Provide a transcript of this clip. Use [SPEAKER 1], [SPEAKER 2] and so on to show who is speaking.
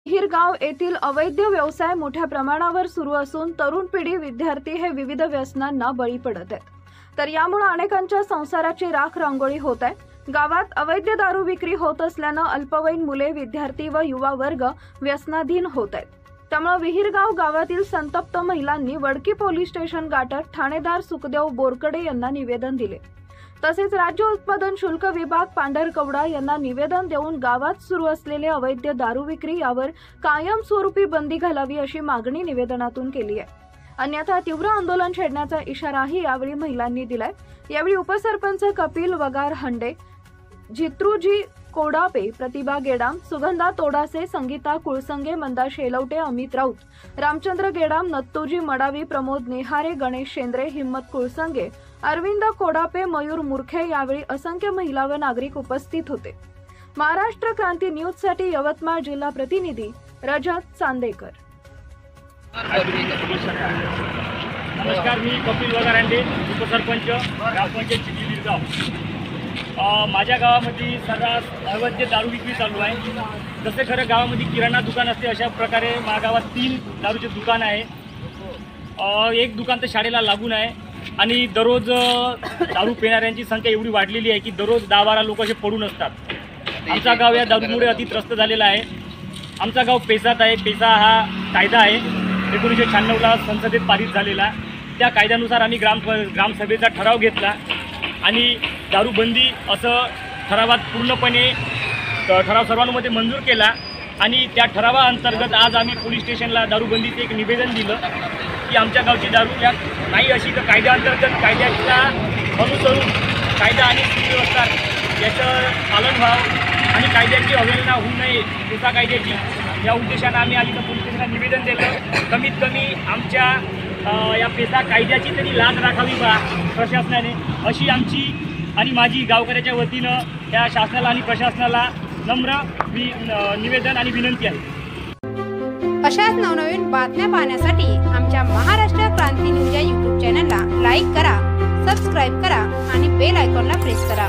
[SPEAKER 1] हिरगाव येथील अवैध व्यवसाय मोठ्या प्रमाणावर सुरू असून तरुण पिढी विद्यार्थी हे विविध व्यसनांना बळी पडत आहेत। तर यामुळे अनेकांच्या संसाराची राख रांगोळी होत आहे। गावात अवैध दारू विक्री होत असल्याने अल्पवयीन मुले, विद्यार्थी व युवा वर्ग व्यसनाधीन होत आहेत। त्यामुळे विहिरगाव गावातील संतप्त महिलांनी वडकी पोलीस स्टेशन गाठत ठाणेदार सुखदेव बोरकडे यांना निवेदन दिले। तसेच राज्य उत्पादन शुल्क विभाग पांढरकवडा यांना निवेदन देऊन गावात सुरू असलेले अवैध दारू विक्री यावर कायमस्वरूपी बंदी घालावी अशी मागणी निवेदनातून केली आहे। अन्यथा तीव्र आंदोलन छेडण्याचा इशाराही यावेळी महिलांनी दिलाय। यावेळी उपसरपंच कपिल वगार हंडे, जित्रूजी कोडापे, प्रतिभा गेडाम, सुगंधा तोडासे, संगीता कुळसंगे, मंदा शेलवटे, अमित राऊत, रामचंद्र गेडाम, नत्तूजी मडावी, प्रमोद नेहारे, गणेश शेंद्रे, हिम्मत कुळसंगे, अरविंद कोडापे, मयूर मुरखे यावेळी असंख्य महिला व नागरिक उपस्थित होते। महाराष्ट्र क्रांती न्यूज साठी यवतमाळ जिल्हा प्रतिनिधी रजत चांदेकर।
[SPEAKER 2] नमस्कार, मी कपिल वगारांडे, उपसरपंच ग्रामपंचायत चिखलीगाव। माझ्या गावामध्ये सर्रास अवैध दारू विक्री चालू आहे। जसे खरं गावामध्ये किराणा दुकान असते अशा प्रकारे माझ्या गावात 3 दारूचे दुकान आहे। एक दुकान तर शाळेला लागून आहे आणि दररोज दारू पिणाऱ्यांची संख्या एवढी वाढलेली आहे की दररोज 10-12 लोक असे पडून असतात। आमचा गाव या दारूमुळे अतित्रस्त झालेला आहे। आमचा गाव पेसात आहे। पेसा हा कायदा आहे 1996ला संसदेत पारित झालेला। त्या कायद्यानुसार आम्ही ग्रामसभेचा ठराव घेतला आणि दारूबंदी असं ठरावात पूर्णपणे ठराव सर्वांमध्ये मंजूर केला आणि त्या ठरावाअंतर्गत आज आम्ही पोलीस स्टेशनला दारूबंदीचे एक निवेदन दिलं की आमच्या गावची दारू या नाही अशी तर कायद्याअंतर्गत कायद्याचा अनुसरून कायदा आणि सुव्यवस्था याचं पालन व्हावं आणि कायद्याची अवहेलना होऊ नये पेसा कायद्याची, या उद्देशानं आम्ही आज इथं पोलीस स्टेशनला निवेदन दिलं। कमीत कमी आमच्या या पेसा कायद्याची तरी लाज राखावी बा प्रशासनाने, अशी आमची आणि माझी गावकऱ्याच्या वतीनं या शासनाला आणि प्रशासनाला नम्र निवेदन आणि विनंती आहे।
[SPEAKER 3] अशाच नवनवीन बातम्या पाहण्यासाठी आमच्या महाराष्ट्र क्रांती न्यूज या YouTube चॅनलला लाईक करा, सबस्क्राईब करा आणि बेल आयकॉनला प्रेस करा।